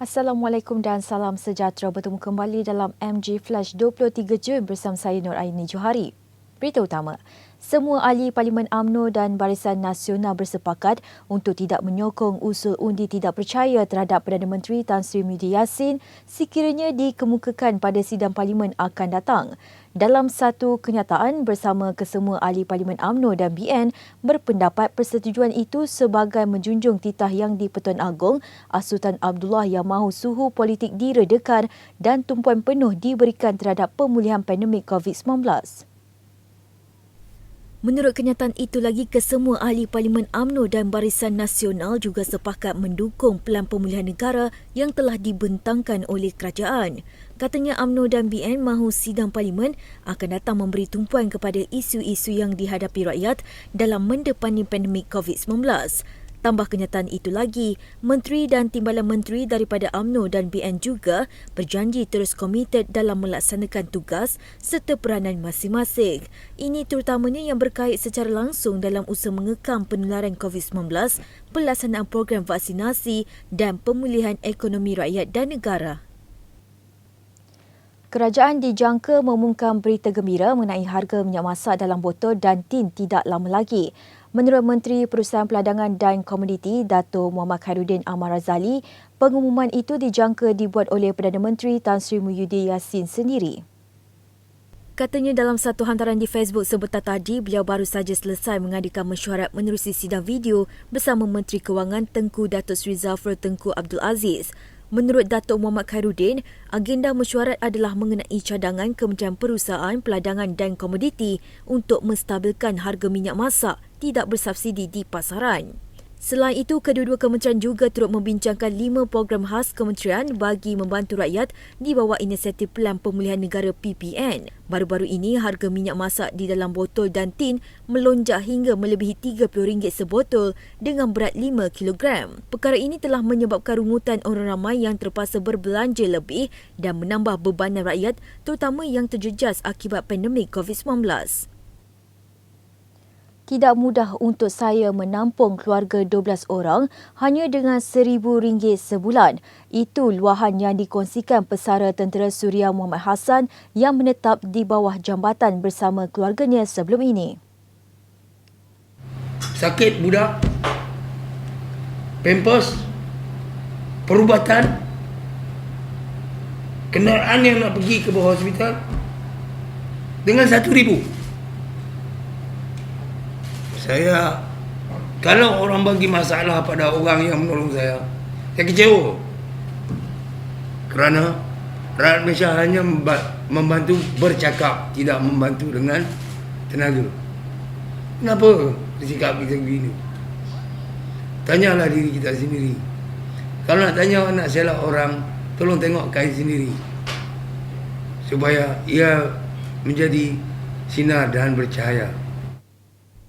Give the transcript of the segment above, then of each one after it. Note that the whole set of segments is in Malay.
Assalamualaikum dan salam sejahtera. Bertemu kembali dalam MG Flash 23 Jun bersama saya Nur Aini Johari. Berita utama. Semua ahli Parlimen UMNO dan Barisan Nasional bersepakat untuk tidak menyokong usul undi tidak percaya terhadap Perdana Menteri Tan Sri Muhyiddin Yassin sekiranya dikemukakan pada sidang Parlimen akan datang. Dalam satu kenyataan bersama kesemua ahli Parlimen UMNO dan BN berpendapat persetujuan itu sebagai menjunjung titah Yang di-Pertuan Agong Sultan Abdullah yang mahu suhu politik diredakan dan tumpuan penuh diberikan terhadap pemulihan pandemik COVID-19. Menurut kenyataan itu lagi, kesemua ahli Parlimen UMNO dan Barisan Nasional juga sepakat mendukung pelan pemulihan negara yang telah dibentangkan oleh kerajaan. Katanya UMNO dan BN mahu sidang Parlimen akan datang memberi tumpuan kepada isu-isu yang dihadapi rakyat dalam mendepani pandemik COVID-19. Tambah kenyataan itu lagi, Menteri dan Timbalan Menteri daripada UMNO dan BN juga berjanji terus komited dalam melaksanakan tugas serta peranan masing-masing. Ini terutamanya yang berkait secara langsung dalam usaha mengekang penularan COVID-19, pelaksanaan program vaksinasi dan pemulihan ekonomi rakyat dan negara. Kerajaan dijangka mengumumkan berita gembira mengenai harga minyak masak dalam botol dan tin tidak lama lagi. Menurut Menteri Perusahaan Peladangan dan Komoditi Dato' Muhammad Khairuddin Ahmad Razali, pengumuman itu dijangka dibuat oleh Perdana Menteri Tan Sri Muhyiddin Yassin sendiri. Katanya dalam satu hantaran di Facebook sebentar tadi, beliau baru saja selesai mengadakan mesyuarat menerusi sidang video bersama Menteri Kewangan Tengku Datuk Seri Zafrul Tengku Abdul Aziz. Menurut Dato' Muhammad Khairuddin, agenda mesyuarat adalah mengenai cadangan Kementerian Perusahaan Peladangan dan Komoditi untuk menstabilkan harga minyak masak tidak bersubsidi di pasaran. Selain itu, kedua-dua kementerian juga turut membincangkan 5 program khas kementerian bagi membantu rakyat di bawah inisiatif Pelan Pemulihan Negara PPN. Baru-baru ini, harga minyak masak di dalam botol dan tin melonjak hingga melebihi RM30 sebotol dengan berat 5 kilogram. Perkara ini telah menyebabkan rungutan orang ramai yang terpaksa berbelanja lebih dan menambah bebanan rakyat terutama yang terjejas akibat pandemik COVID-19. Tidak mudah untuk saya menampung keluarga 12 orang hanya dengan RM1,000 sebulan. Itu luahan yang dikongsikan pesara Tentera Suria Muhammad Hassan yang menetap di bawah jambatan bersama keluarganya sebelum ini. Sakit budak, pampers, perubatan, kenderaan yang nak pergi ke bawah hospital dengan RM1,000. Saya, kalau orang bagi masalah pada orang yang menolong saya kecewa. Kerana rakyat Malaysia hanya membantu bercakap, tidak membantu dengan tenaga. Kenapa sikap kita begini? Tanyalah diri kita sendiri. Kalau nak tanya anak selak orang, tolong tengok kain sendiri. Supaya ia menjadi sinar dan bercahaya.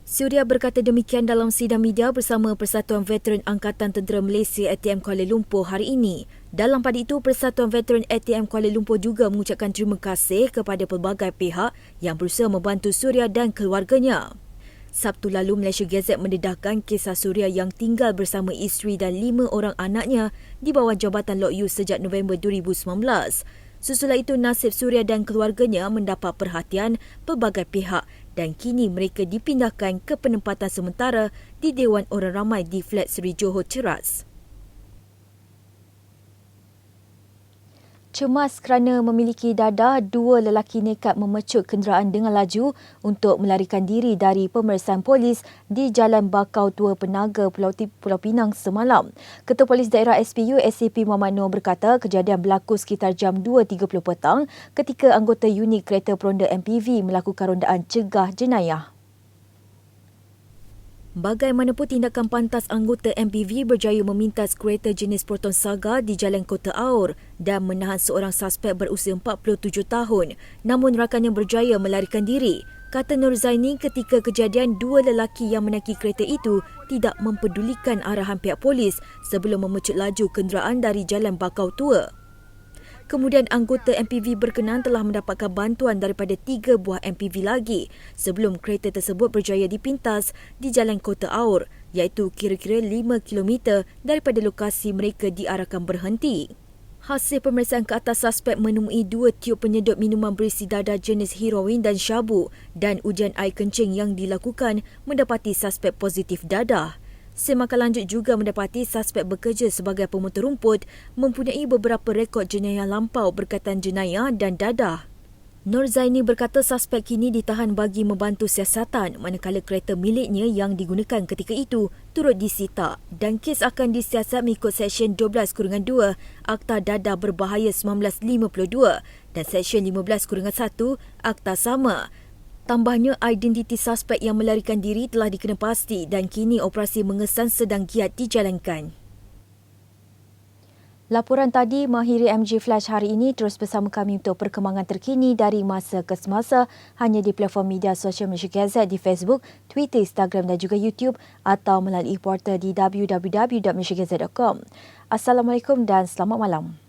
Suria berkata demikian dalam sidang media bersama Persatuan Veteran Angkatan Tentera Malaysia ATM Kuala Lumpur hari ini. Dalam pada itu, Persatuan Veteran ATM Kuala Lumpur juga mengucapkan terima kasih kepada pelbagai pihak yang berusaha membantu Suria dan keluarganya. Sabtu lalu, Malaysia Gazette mendedahkan kisah Suria yang tinggal bersama isteri dan 5 orang anaknya di bawah jabatan Lok Yu sejak November 2019. Susulan itu, nasib Suria dan keluarganya mendapat perhatian pelbagai pihak dan kini mereka dipindahkan ke penempatan sementara di Dewan Orang Ramai di Flat Seri Johor Ceras. Cemas kerana memiliki dadah, 2 lelaki nekat memecut kenderaan dengan laju untuk melarikan diri dari pemeriksaan polis di Jalan Bakau Tua Penaga, Pulau Pinang semalam. Ketua Polis Daerah SPU SCP Muhammad Noor berkata kejadian berlaku sekitar jam 2.30 petang ketika anggota unit kereta peronda MPV melakukan rondaan cegah jenayah. Bagaimanapun, tindakan pantas anggota MPV berjaya memintas kereta jenis Proton Saga di Jalan Kota Aur dan menahan seorang suspek berusia 47 tahun. Namun rakannya berjaya melarikan diri. Kata Nur Zaini, ketika kejadian, 2 lelaki yang menaiki kereta itu tidak mempedulikan arahan pihak polis sebelum memecut laju kenderaan dari Jalan Bakau Tua. Kemudian anggota MPV berkenaan telah mendapatkan bantuan daripada 3 buah MPV lagi sebelum kereta tersebut berjaya dipintas di Jalan Kota Aur, iaitu kira-kira 5 km daripada lokasi mereka diarahkan berhenti. Hasil pemeriksaan ke atas, suspek menemui 2 tiub penyedut minuman berisi dadah jenis heroin dan syabu dan ujian air kencing yang dilakukan mendapati suspek positif dadah. Semakan lanjut juga mendapati suspek bekerja sebagai pemotor rumput, mempunyai beberapa rekod jenayah lampau berkaitan jenayah dan dadah. Nur Zaini berkata suspek kini ditahan bagi membantu siasatan manakala kereta miliknya yang digunakan ketika itu turut disita dan kes akan disiasat mengikut Seksyen 12-2 Akta Dadah Berbahaya 1952 dan Seksyen 15-1 Akta sama. Tambahnya, identiti suspek yang melarikan diri telah dikena pasti dan kini operasi mengesan sedang giat dijalankan. Laporan tadi mengakhiri MG Flash hari ini. Terus bersama kami untuk perkembangan terkini dari masa ke semasa hanya di platform media sosial Malaysia Gazette di Facebook, Twitter, Instagram dan juga YouTube atau melalui portal di www.malaysiagazette.com. Assalamualaikum dan selamat malam.